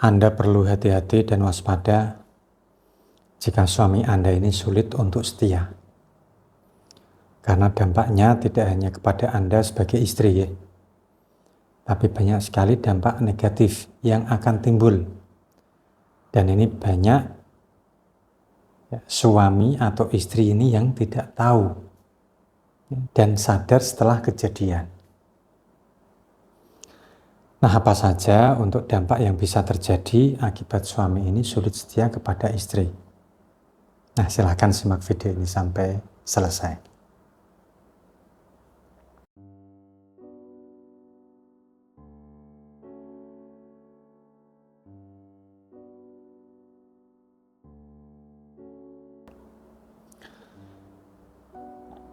Anda perlu hati-hati dan waspada jika suami Anda ini sulit untuk setia. Karena dampaknya tidak hanya kepada Anda sebagai istri, tapi banyak sekali dampak negatif yang akan timbul. Dan ini banyak suami atau istri ini yang tidak tahu dan sadar setelah kejadian. Nah, apa saja untuk dampak yang bisa terjadi akibat suami ini sulit setia kepada istri? Nah, silakan simak video ini sampai selesai.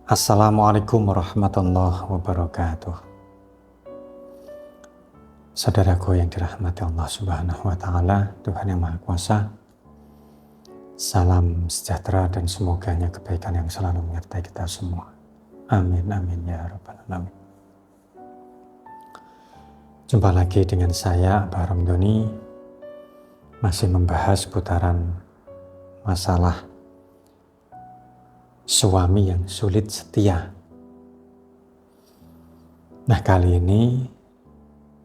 Assalamualaikum warahmatullahi wabarakatuh. Saudaraku yang dirahmati Allah Subhanahu wa Ta'ala, Tuhan yang Maha Kuasa, salam sejahtera dan semoganya kebaikan yang selalu menyertai kita semua. Amin, amin ya rabbal alamin. Jumpa lagi dengan saya, Abah Ramdhani, masih membahas putaran masalah suami yang sulit setia. Nah, kali ini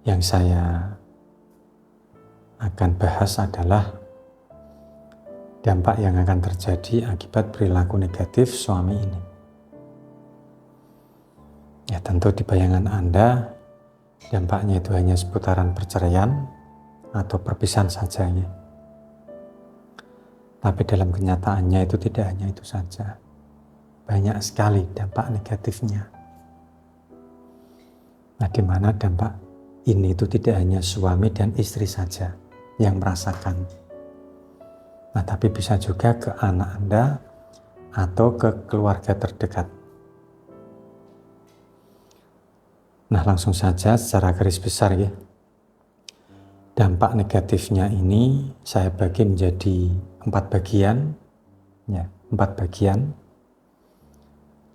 yang saya akan bahas adalah dampak yang akan terjadi akibat perilaku negatif suami ini. Ya, tentu di bayangan Anda dampaknya itu hanya seputaran perceraian atau perpisahan saja. Tapi dalam kenyataannya itu tidak hanya itu saja. Banyak sekali dampak negatifnya. Nah, di mana dampak ini itu tidak hanya suami dan istri saja yang merasakan. Nah, tapi bisa juga ke anak Anda atau ke keluarga terdekat. Nah, langsung saja secara garis besar ya. Dampak negatifnya ini saya bagi menjadi 4 bagian. Ya, 4 bagian.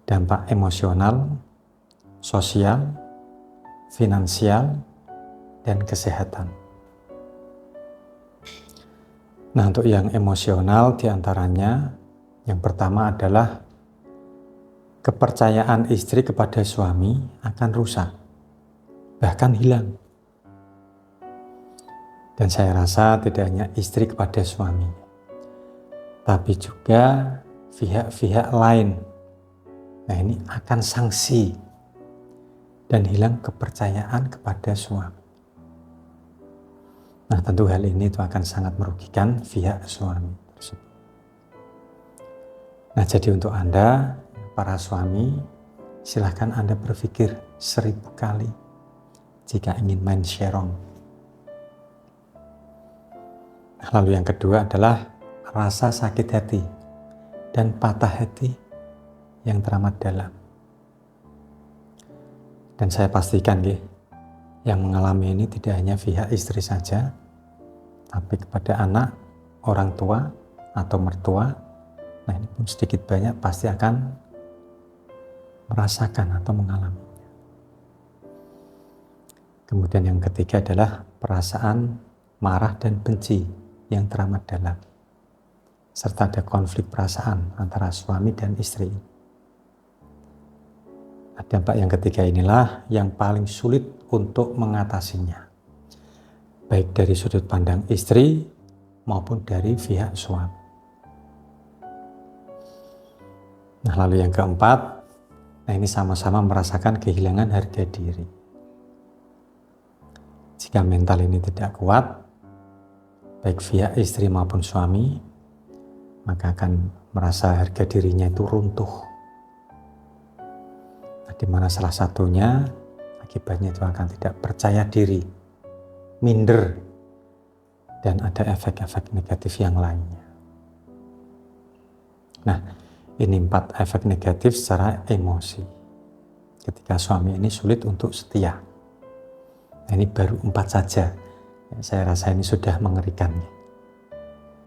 Dampak emosional, sosial, finansial, dan kesehatan. Nah, untuk yang emosional diantaranya, yang pertama adalah kepercayaan istri kepada suami akan rusak, bahkan hilang. Dan saya rasa tidak hanya istri kepada suami, tapi juga pihak-pihak lain. Nah, ini akan sanksi dan hilang kepercayaan kepada suami. Nah, tentu hal ini itu akan sangat merugikan pihak suami tersebut. Nah, jadi untuk Anda, para suami, silahkan Anda berpikir 1000 kali jika ingin main sherong. Nah, lalu yang kedua adalah rasa sakit hati dan patah hati yang teramat dalam. Dan saya pastikan yang mengalami ini tidak hanya pihak istri saja, tapi kepada anak, orang tua, atau mertua. Nah, ini pun sedikit banyak pasti akan merasakan atau mengalaminya. Kemudian yang ketiga adalah perasaan marah dan benci yang teramat dalam, serta ada konflik perasaan antara suami dan istri. Dampak yang ketiga inilah yang paling sulit untuk mengatasinya, baik dari sudut pandang istri maupun dari pihak suami. Nah, lalu yang keempat, nah ini sama-sama merasakan kehilangan harga diri. Jika mental ini tidak kuat, baik pihak istri maupun suami, maka akan merasa harga dirinya itu runtuh. Di mana salah satunya akibatnya itu akan tidak percaya diri, minder, dan ada efek-efek negatif yang lainnya. Nah, ini 4 efek negatif secara emosi ketika suami ini sulit untuk setia. Nah, ini baru 4 saja. Saya rasa ini sudah mengerikan.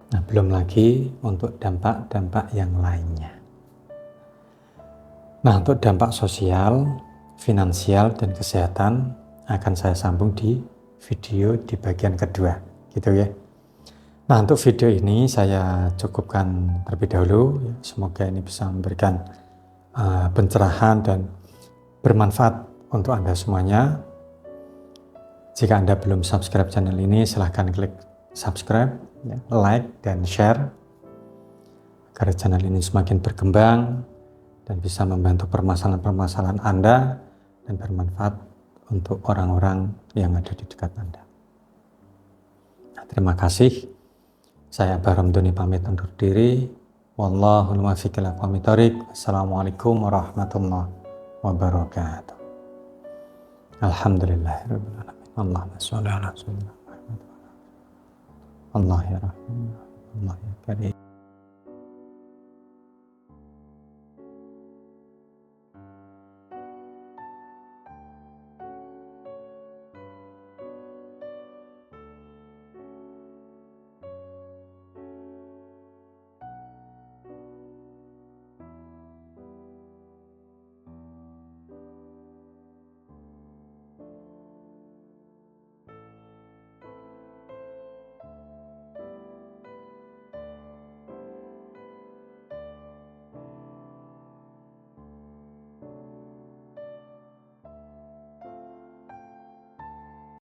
Nah, belum lagi untuk dampak-dampak yang lainnya. Nah, untuk dampak sosial, finansial, dan kesehatan akan saya sambung di video di bagian kedua. gitu ya. Nah, untuk video ini saya cukupkan terlebih dahulu. Semoga ini bisa memberikan pencerahan dan bermanfaat untuk Anda semuanya. Jika Anda belum subscribe channel ini, silahkan klik subscribe, like, dan share agar channel ini semakin berkembang dan bisa membantu permasalahan-permasalahan Anda dan bermanfaat untuk orang-orang yang ada di dekat Anda. Nah, terima kasih. Saya Abah Ramdhani pamit undur diri. Wallahul muwaffiq ila aqwamit thoriq. Assalamualaikum warahmatullahi wabarakatuh. Alhamdulillahirabbil alamin. Allahumma shalli ala sayyidina Muhammad. Allah ya Rahman, Allah ya Karim.